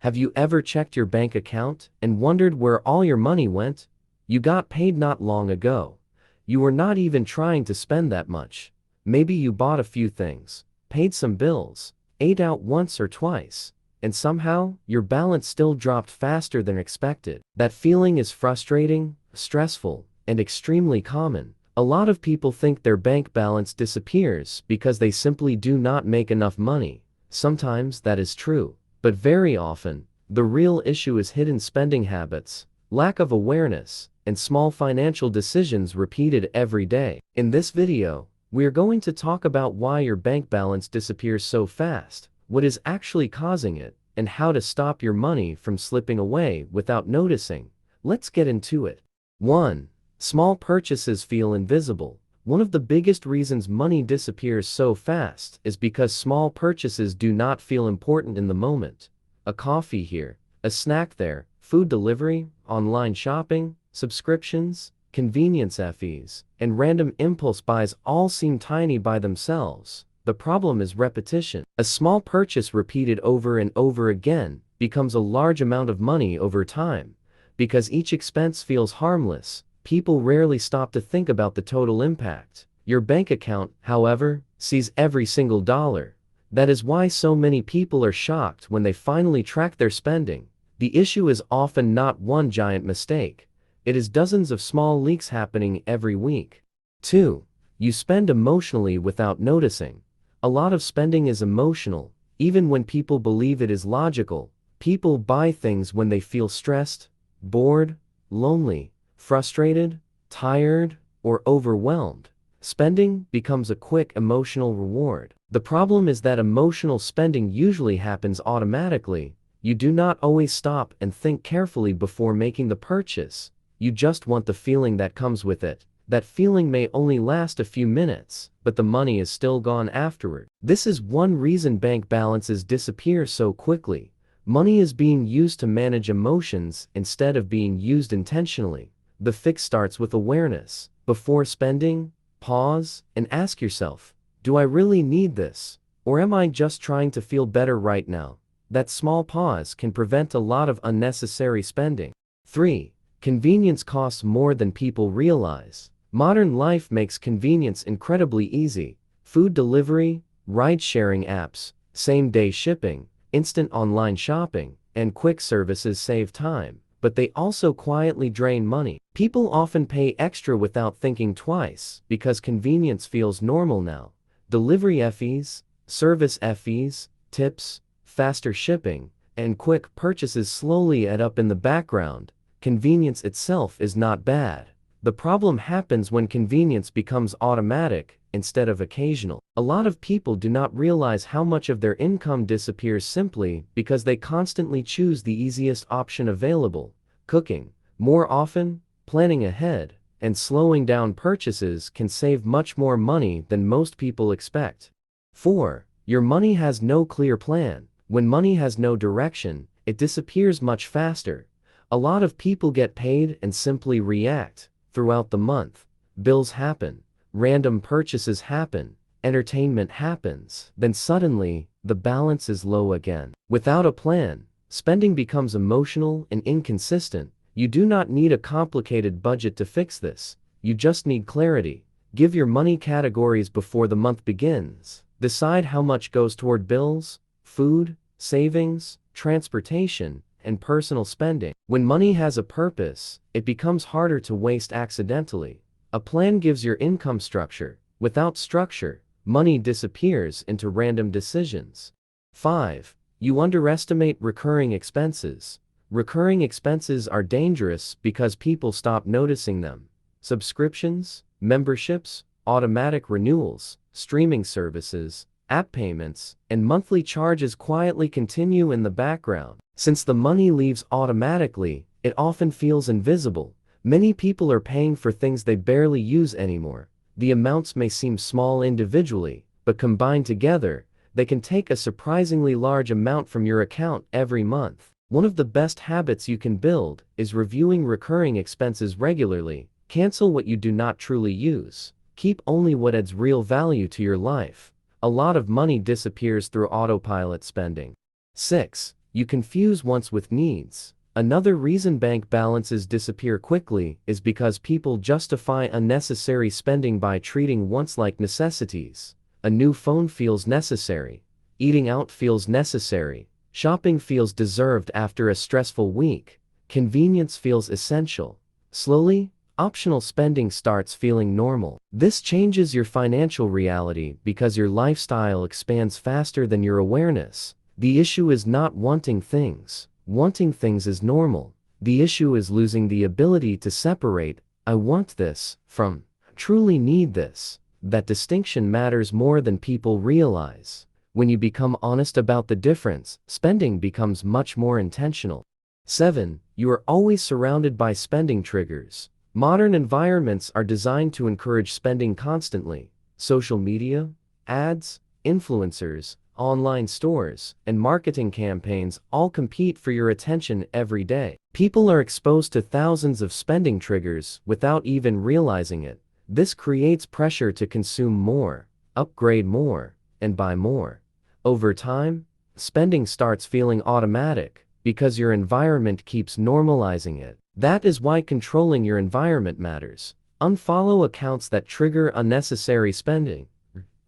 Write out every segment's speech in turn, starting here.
Have you ever checked your bank account and wondered where all your money went? You got paid not long ago. You were not even trying to spend that much. Maybe you bought a few things, paid some bills, ate out once or twice, and somehow your balance still dropped faster than expected. That feeling is frustrating, stressful, and extremely common. A lot of people think their bank balance disappears because they simply do not make enough money. Sometimes that is true. But very often, the real issue is hidden spending habits, lack of awareness, and small financial decisions repeated every day. In this video, we are going to talk about why your bank balance disappears so fast, what is actually causing it, and how to stop your money from slipping away without noticing. Let's get into it. 1. Small purchases feel invisible. One of the biggest reasons money disappears so fast is because small purchases do not feel important in the moment. A coffee here, a snack there, food delivery, online shopping, subscriptions, convenience fees, and random impulse buys all seem tiny by themselves. The problem is repetition. A small purchase repeated over and over again becomes a large amount of money over time. Because each expense feels harmless, people rarely stop to think about the total impact. Your bank account, however, sees every single dollar. That is why so many people are shocked when they finally track their spending. The issue is often not one giant mistake. It is dozens of small leaks happening every week. 2. You spend emotionally without noticing. A lot of spending is emotional, even when people believe it is logical. People buy things when they feel stressed, bored, lonely, frustrated, tired, or overwhelmed. Spending becomes a quick emotional reward. The problem is that emotional spending usually happens automatically. You do not always stop and think carefully before making the purchase. You just want the feeling that comes with it. That feeling may only last a few minutes, but the money is still gone afterward. This is one reason bank balances disappear so quickly. Money is being used to manage emotions instead of being used intentionally. The fix starts with awareness. Before spending, pause and ask yourself, do I really need this? Or am I just trying to feel better right now? That small pause can prevent a lot of unnecessary spending. 3. Convenience costs more than people realize. Modern life makes convenience incredibly easy. Food delivery, ride-sharing apps, same-day shipping, instant online shopping, and quick services save time, but they also quietly drain money. People often pay extra without thinking twice because convenience feels normal now. Delivery fees, service fees, tips, faster shipping, and quick purchases slowly add up in the background. Convenience itself is not bad. The problem happens when convenience becomes automatic instead of occasional. A lot of people do not realize how much of their income disappears simply because they constantly choose the easiest option available. Cooking more often, planning ahead, and slowing down purchases can save much more money than most people expect. 4. Your money has no clear plan. When money has no direction, it disappears much faster. A lot of people get paid and simply react. Throughout the month, bills happen, random purchases happen, entertainment happens, then suddenly, the balance is low again. Without a plan, spending becomes emotional and inconsistent. You do not need a complicated budget to fix this. You just need clarity. Give your money categories before the month begins. Decide how much goes toward bills, food, savings, transportation, and personal spending. When money has a purpose, it becomes harder to waste accidentally. A plan gives your income structure. Without structure, money disappears into random decisions. 5. You underestimate recurring expenses. Recurring expenses are dangerous because people stop noticing them. Subscriptions, memberships, automatic renewals, streaming services, app payments, and monthly charges quietly continue in the background. Since the money leaves automatically, it often feels invisible. Many people are paying for things they barely use anymore. The amounts may seem small individually, but combined together, they can take a surprisingly large amount from your account every month. One of the best habits you can build is reviewing recurring expenses regularly. Cancel what you do not truly use. Keep only what adds real value to your life. A lot of money disappears through autopilot spending. 6. You confuse wants with needs. Another reason bank balances disappear quickly is because people justify unnecessary spending by treating wants like necessities. A new phone feels necessary. Eating out feels necessary. Shopping feels deserved after a stressful week. Convenience feels essential. Slowly, optional spending starts feeling normal. This changes your financial reality because your lifestyle expands faster than your awareness. The issue is not wanting things. Wanting things is normal. The issue is losing the ability to separate "I want this" from "truly need this." That distinction matters more than people realize. When you become honest about the difference, spending becomes much more intentional. 7. You are always surrounded by spending triggers. Modern environments are designed to encourage spending constantly. Social media, ads, influencers, online stores, and marketing campaigns all compete for your attention every day. People are exposed to thousands of spending triggers without even realizing it. This creates pressure to consume more, upgrade more, and buy more. Over time, spending starts feeling automatic because your environment keeps normalizing it. That is why controlling your environment matters. Unfollow accounts that trigger unnecessary spending.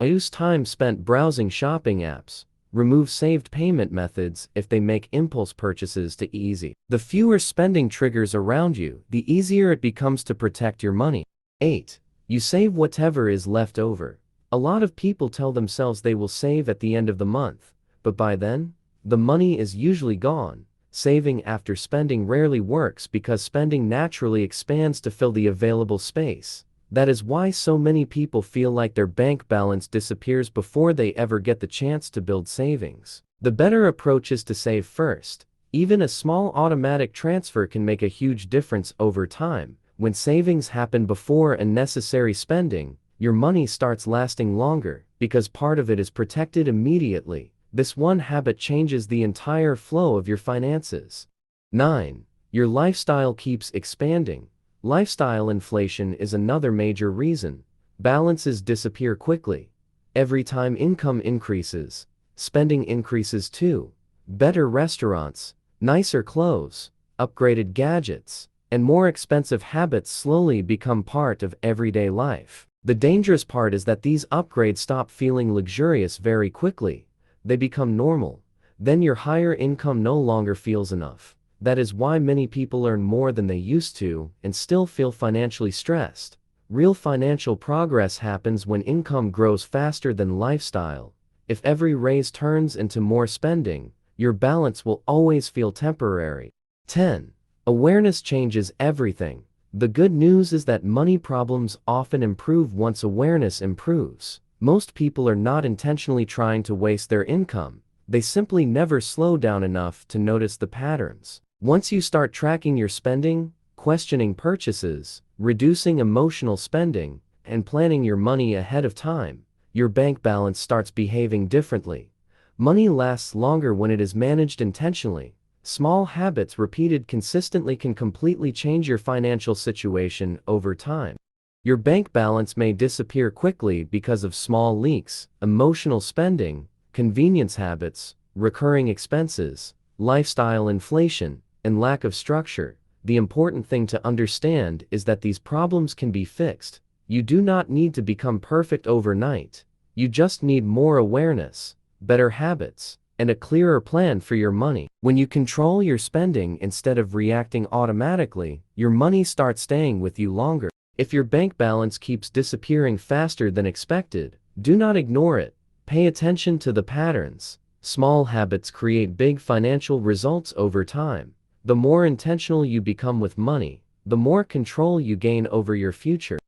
Reduce time spent browsing shopping apps. Remove saved payment methods if they make impulse purchases too easy. The fewer spending triggers around you, the easier it becomes to protect your money. 8. You save whatever is left over. A lot of people tell themselves they will save at the end of the month, but by then, the money is usually gone. Saving after spending rarely works because spending naturally expands to fill the available space. That is why so many people feel like their bank balance disappears before they ever get the chance to build savings. The better approach is to save first. Even a small automatic transfer can make a huge difference over time. When savings happen before unnecessary spending, your money starts lasting longer because part of it is protected immediately. This one habit changes the entire flow of your finances. 9. Your lifestyle keeps expanding. Lifestyle inflation is another major reason. Balances disappear quickly. Every time income increases, spending increases too. Better restaurants, nicer clothes, upgraded gadgets, and more expensive habits slowly become part of everyday life. The dangerous part is that these upgrades stop feeling luxurious very quickly. They become normal. Then your higher income no longer feels enough. That is why many people earn more than they used to and still feel financially stressed. Real financial progress happens when income grows faster than lifestyle. If every raise turns into more spending, your balance will always feel temporary. 10. Awareness changes everything. The good news is that money problems often improve once awareness improves. Most people are not intentionally trying to waste their income. They simply never slow down enough to notice the patterns. Once you start tracking your spending, questioning purchases, reducing emotional spending, and planning your money ahead of time, your bank balance starts behaving differently. Money lasts longer when it is managed intentionally. Small habits repeated consistently can completely change your financial situation over time. Your bank balance may disappear quickly because of small leaks, emotional spending, convenience habits, recurring expenses, lifestyle inflation, and lack of structure. The important thing to understand is that these problems can be fixed. You do not need to become perfect overnight. You just need more awareness, better habits, and a clearer plan for your money. When you control your spending instead of reacting automatically, your money starts staying with you longer. If your bank balance keeps disappearing faster than expected, do not ignore it. Pay attention to the patterns. Small habits create big financial results over time. The more intentional you become with money, the more control you gain over your future.